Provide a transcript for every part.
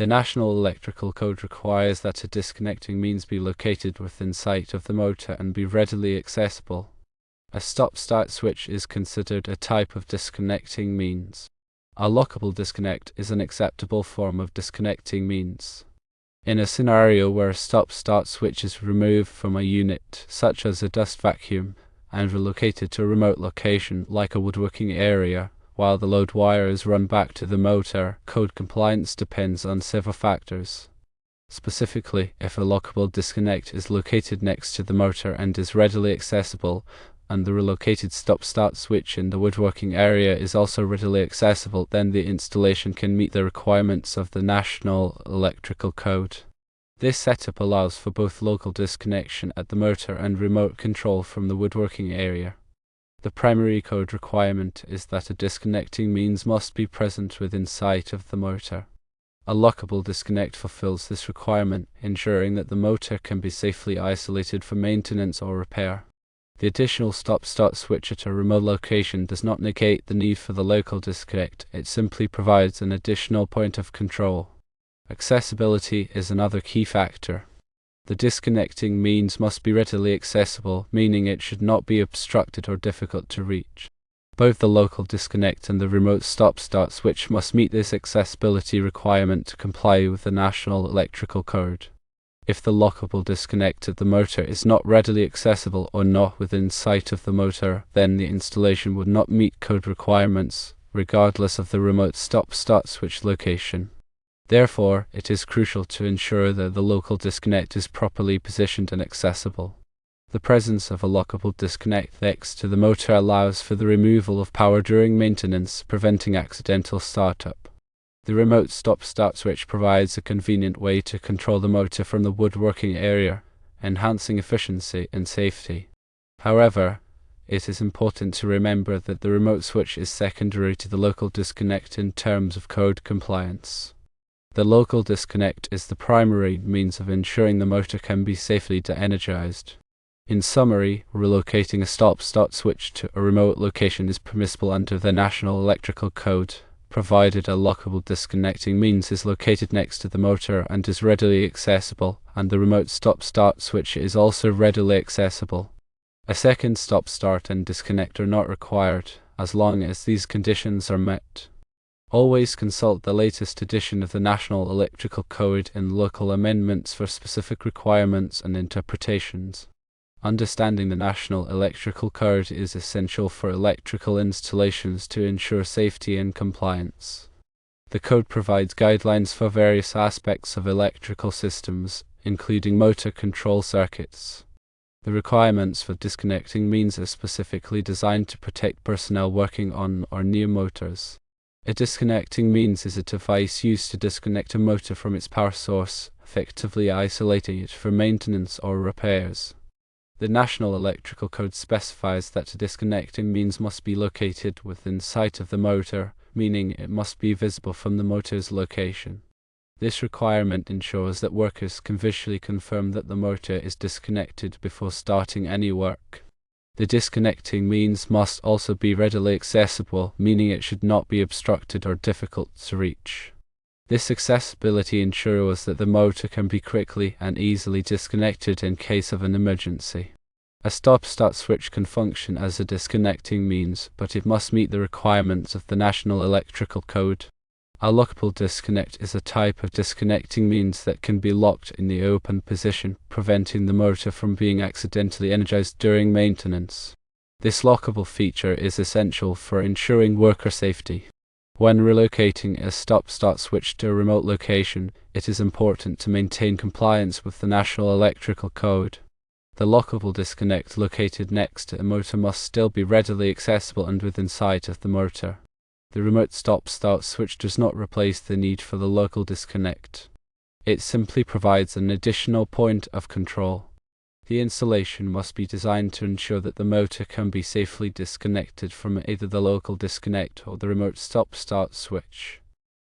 The National Electrical Code requires that a disconnecting means be located within sight of the motor and be readily accessible. A stop-start switch is considered a type of disconnecting means. A lockable disconnect is an acceptable form of disconnecting means. In a scenario where a stop-start switch is removed from a unit, such as a dust vacuum, and relocated to a remote location like a woodworking area, while the load wire is run back to the motor, code compliance depends on several factors. Specifically, if a lockable disconnect is located next to the motor and is readily accessible, and the relocated stop-start switch in the woodworking area is also readily accessible, then the installation can meet the requirements of the National Electrical Code. This setup allows for both local disconnection at the motor and remote control from the woodworking area. The primary code requirement is that a disconnecting means must be present within sight of the motor. A lockable disconnect fulfills this requirement, ensuring that the motor can be safely isolated for maintenance or repair. The additional stop-start switch at a remote location does not negate the need for the local disconnect, it simply provides an additional point of control. Accessibility is another key factor. The disconnecting means must be readily accessible, meaning it should not be obstructed or difficult to reach. Both the local disconnect and the remote stop-start switch must meet this accessibility requirement to comply with the National Electrical Code. If the lockable disconnect at the motor is not readily accessible or not within sight of the motor, then the installation would not meet code requirements, regardless of the remote stop-start switch location. Therefore, it is crucial to ensure that the local disconnect is properly positioned and accessible. The presence of a lockable disconnect next to the motor allows for the removal of power during maintenance, preventing accidental startup. The remote stop-start switch provides a convenient way to control the motor from the woodworking area, enhancing efficiency and safety. However, it is important to remember that the remote switch is secondary to the local disconnect in terms of code compliance. The local disconnect is the primary means of ensuring the motor can be safely de-energized. In summary, relocating a stop-start switch to a remote location is permissible under the National Electrical Code, provided a lockable disconnecting means is located next to the motor and is readily accessible, and the remote stop-start switch is also readily accessible. A second stop-start and disconnect are not required, as long as these conditions are met. Always consult the latest edition of the National Electrical Code and local amendments for specific requirements and interpretations. Understanding the National Electrical Code is essential for electrical installations to ensure safety and compliance. The code provides guidelines for various aspects of electrical systems, including motor control circuits. The requirements for disconnecting means are specifically designed to protect personnel working on or near motors. A disconnecting means is a device used to disconnect a motor from its power source, effectively isolating it for maintenance or repairs. The National Electrical Code specifies that a disconnecting means must be located within sight of the motor, meaning it must be visible from the motor's location. This requirement ensures that workers can visually confirm that the motor is disconnected before starting any work. The disconnecting means must also be readily accessible, meaning it should not be obstructed or difficult to reach. This accessibility ensures that the motor can be quickly and easily disconnected in case of an emergency. A stop-start switch can function as a disconnecting means, but it must meet the requirements of the National Electrical Code. A lockable disconnect is a type of disconnecting means that can be locked in the open position, preventing the motor from being accidentally energized during maintenance. This lockable feature is essential for ensuring worker safety. When relocating a stop-start switch to a remote location, it is important to maintain compliance with the National Electrical Code. The lockable disconnect located next to a motor must still be readily accessible and within sight of the motor. The remote stop-start switch does not replace the need for the local disconnect. It simply provides an additional point of control. The installation must be designed to ensure that the motor can be safely disconnected from either the local disconnect or the remote stop-start switch.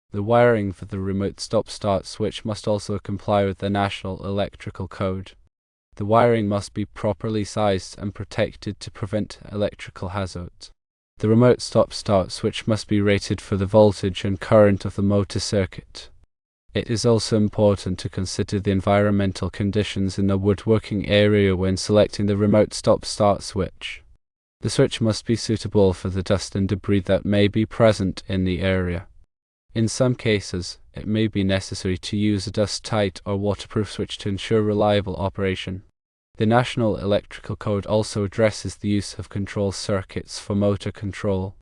The wiring for the remote stop-start switch must also comply with the National Electrical Code. The wiring must be properly sized and protected to prevent electrical hazards. The remote stop-start switch must be rated for the voltage and current of the motor circuit. It is also important to consider the environmental conditions in the woodworking area when selecting the remote stop-start switch. The switch must be suitable for the dust and debris that may be present in the area. In some cases, it may be necessary to use a dust-tight or waterproof switch to ensure reliable operation. The National Electrical Code also addresses the use of control circuits for motor control.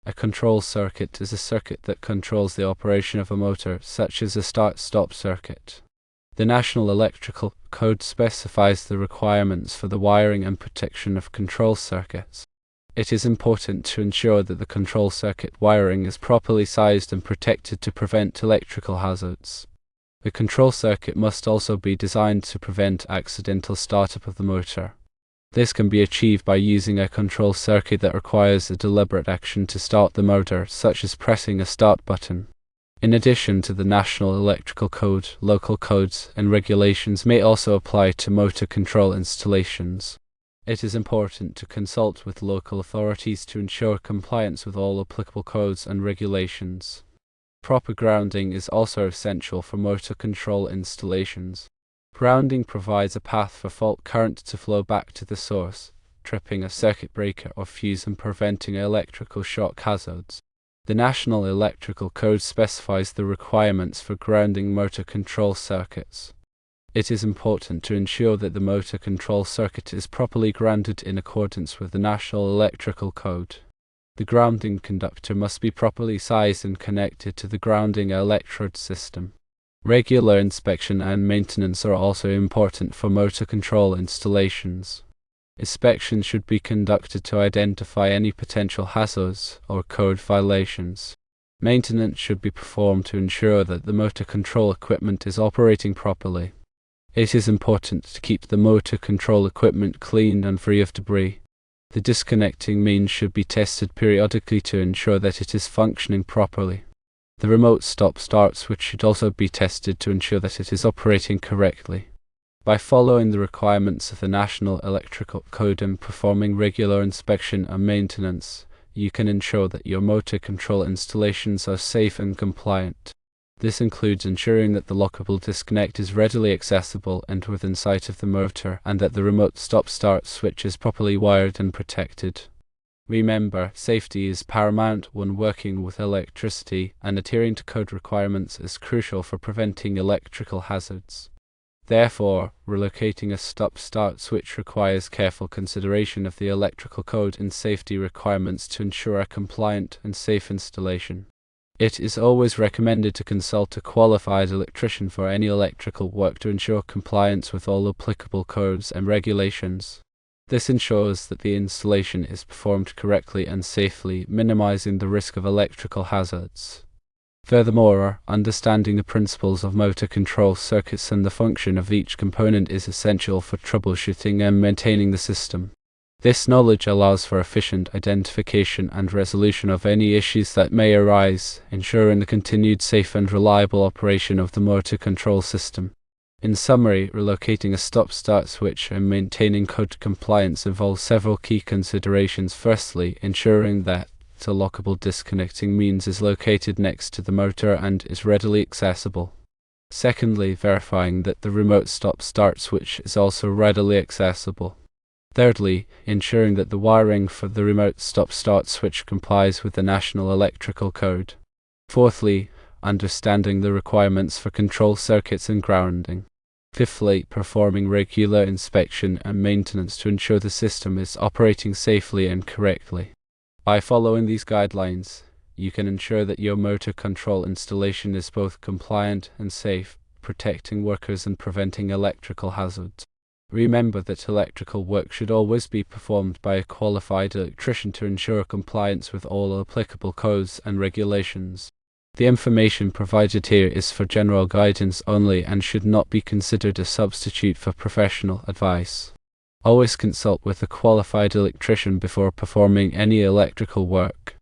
A control circuit is a circuit that controls the operation of a motor, such as a start-stop circuit. The National Electrical Code specifies the requirements for the wiring and protection of control circuits. It is important to ensure that the control circuit wiring is properly sized and protected to prevent electrical hazards. The control circuit must also be designed to prevent accidental startup of the motor. This can be achieved by using a control circuit that requires a deliberate action to start the motor, such as pressing a start button. In addition to the National Electrical Code, local codes and regulations may also apply to motor control installations. It is important to consult with local authorities to ensure compliance with all applicable codes and regulations. Proper grounding is also essential for motor control installations. Grounding provides a path for fault current to flow back to the source, tripping a circuit breaker or fuse and preventing electrical shock hazards. The National Electrical Code specifies the requirements for grounding motor control circuits. It is important to ensure that the motor control circuit is properly grounded in accordance with the National Electrical Code. The grounding conductor must be properly sized and connected to the grounding electrode system. Regular inspection and maintenance are also important for motor control installations. Inspection should be conducted to identify any potential hazards or code violations. Maintenance should be performed to ensure that the motor control equipment is operating properly. It is important to keep the motor control equipment clean and free of debris. The disconnecting means should be tested periodically to ensure that it is functioning properly. The remote stop-start switch should also be tested to ensure that it is operating correctly. By following the requirements of the National Electrical Code and performing regular inspection and maintenance, you can ensure that your motor control installations are safe and compliant. This includes ensuring that the lockable disconnect is readily accessible and within sight of the motor, and that the remote stop-start switch is properly wired and protected. Remember, safety is paramount when working with electricity, and adhering to code requirements is crucial for preventing electrical hazards. Therefore, relocating a stop-start switch requires careful consideration of the electrical code and safety requirements to ensure a compliant and safe installation. It is always recommended to consult a qualified electrician for any electrical work to ensure compliance with all applicable codes and regulations. This ensures that the installation is performed correctly and safely, minimizing the risk of electrical hazards. Furthermore, understanding the principles of motor control circuits and the function of each component is essential for troubleshooting and maintaining the system. This knowledge allows for efficient identification and resolution of any issues that may arise, ensuring the continued safe and reliable operation of the motor control system. In summary, relocating a stop-start switch and maintaining code compliance involves several key considerations. Firstly, ensuring that a lockable disconnecting means is located next to the motor and is readily accessible. Secondly, verifying that the remote stop-start switch is also readily accessible. Thirdly, ensuring that the wiring for the remote stop-start switch complies with the National Electrical Code. Fourthly, understanding the requirements for control circuits and grounding. Fifthly, performing regular inspection and maintenance to ensure the system is operating safely and correctly. By following these guidelines, you can ensure that your motor control installation is both compliant and safe, protecting workers and preventing electrical hazards. Remember that electrical work should always be performed by a qualified electrician to ensure compliance with all applicable codes and regulations. The information provided here is for general guidance only and should not be considered a substitute for professional advice. Always consult with a qualified electrician before performing any electrical work.